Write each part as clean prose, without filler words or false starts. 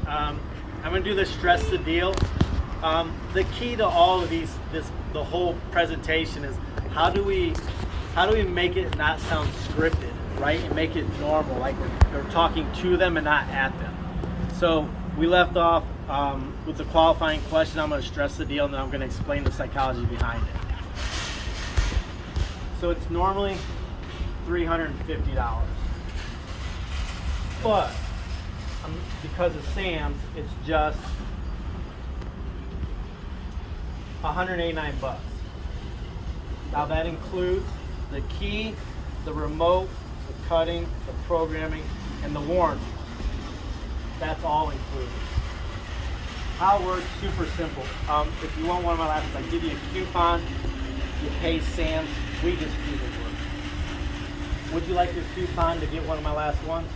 I'm going to do the stress the deal. The key to all of these, the whole presentation is how do we make it not sound scripted, right? And make it normal, like we're talking to them and not at them. So we left off with the qualifying question. I'm going to stress the deal, and then I'm going to explain the psychology behind it. So it's normally $350, but because of Sam's, it's just $189. Now that includes the key, the remote, the cutting, the programming, and the warranty. That's all included. How it works, super simple. If you want one of my last ones, I give you a coupon, you pay Sam's, we just do the work. Would you like your coupon to get one of my last ones?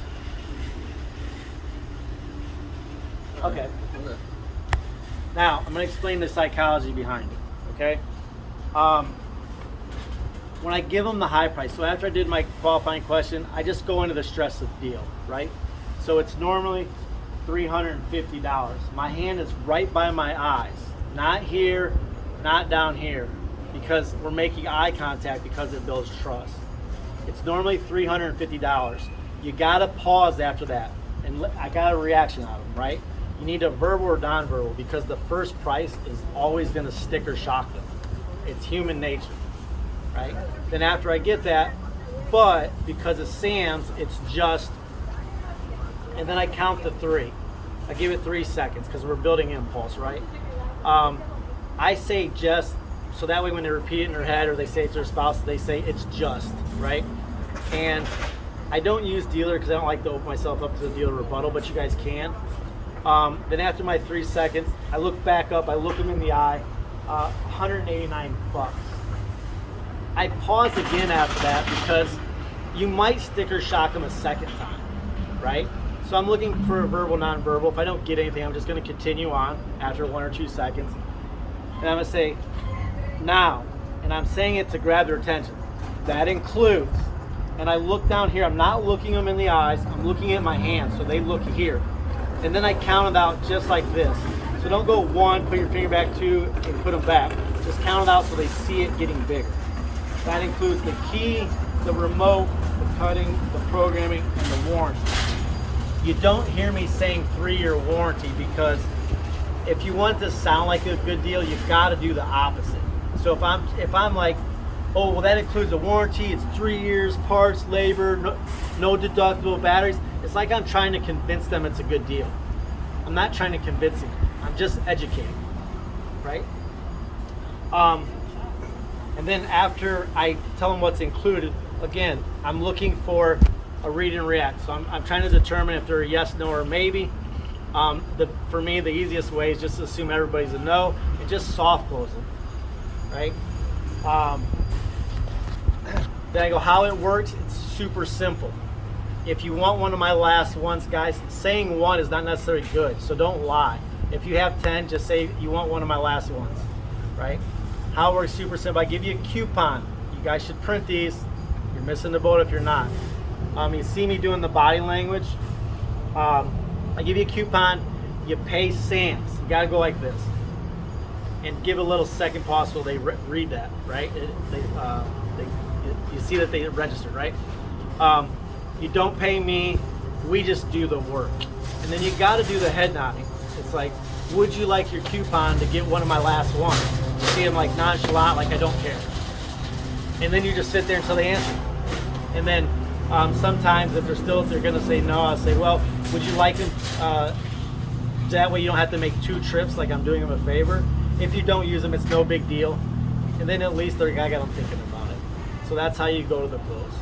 Okay. Now, I'm going to explain the psychology behind it, okay? When I give them the high price, so after I did my qualifying question, I just go into the stress of the deal, right? So it's normally $350. My hand is right by my eyes, not here, not down here, because we're making eye contact because it builds trust. It's normally $350. You gotta pause after that, and I got a reaction out of them, right? You need a verbal or non-verbal, because the first price is always gonna stick or shock them. It's human nature, right? Then after I get that, but because of Sam's, it's just, and then I count to 3. I give it 3 seconds because we're building impulse, right? I say just, so that way when they repeat it in their head or they say it to their spouse, they say it's just, right? And I don't use dealer because I don't like to open myself up to the dealer rebuttal, but you guys can. Then after my 3 seconds, I look back up, I look them in the eye, $189. I pause again after that because you might sticker shock them a second time, right? So I'm looking for a verbal, non-verbal. If I don't get anything, I'm just gonna continue on after 1 or 2 seconds. And I'm gonna say, now, and I'm saying it to grab their attention. That includes, and I look down here, I'm not looking them in the eyes, I'm looking at my hands, so they look here. And then I count it out just like this. So don't go 1, put your finger back, 2, and put them back. Just count it out so they see it getting bigger. That includes the key, the remote, the cutting, the programming, and the warranty. You don't hear me saying 3-year warranty because if you want this to sound like a good deal, you've got to do the opposite. So if I'm like, oh, well, that includes a warranty, it's 3 years, parts, labor, no deductible batteries, it's like I'm trying to convince them it's a good deal. I'm not trying to convince them, I'm just educating, right? And then after I tell them what's included, again, I'm looking for a read and react. So I'm trying to determine if they're a yes, no, or maybe. For me, the easiest way is just to assume everybody's a no and just soft close them, right? Then I go, how it works, it's super simple. If you want one of my last ones, guys, saying 1 is not necessarily good, so don't lie. If you have 10, just say you want one of my last ones, right? How it works, super simple. I give you a coupon. You guys should print these. You're missing the boat if you're not. You see me doing the body language. I give you a coupon. You pay Sam's. You gotta go like this, and give a little second pause so they read that, right? You see that they registered, right? You don't pay me. We just do the work, and then you gotta do the head nodding. It's like, would you like your coupon to get one of my last ones? You see them like nonchalant, like I don't care. And then you just sit there until they answer. And then sometimes if they're gonna say no, I'll say, well, would you like them, that way you don't have to make 2 trips like I'm doing them a favor. If you don't use them, it's no big deal. And then at least I got them thinking about it. So that's how you go to the close.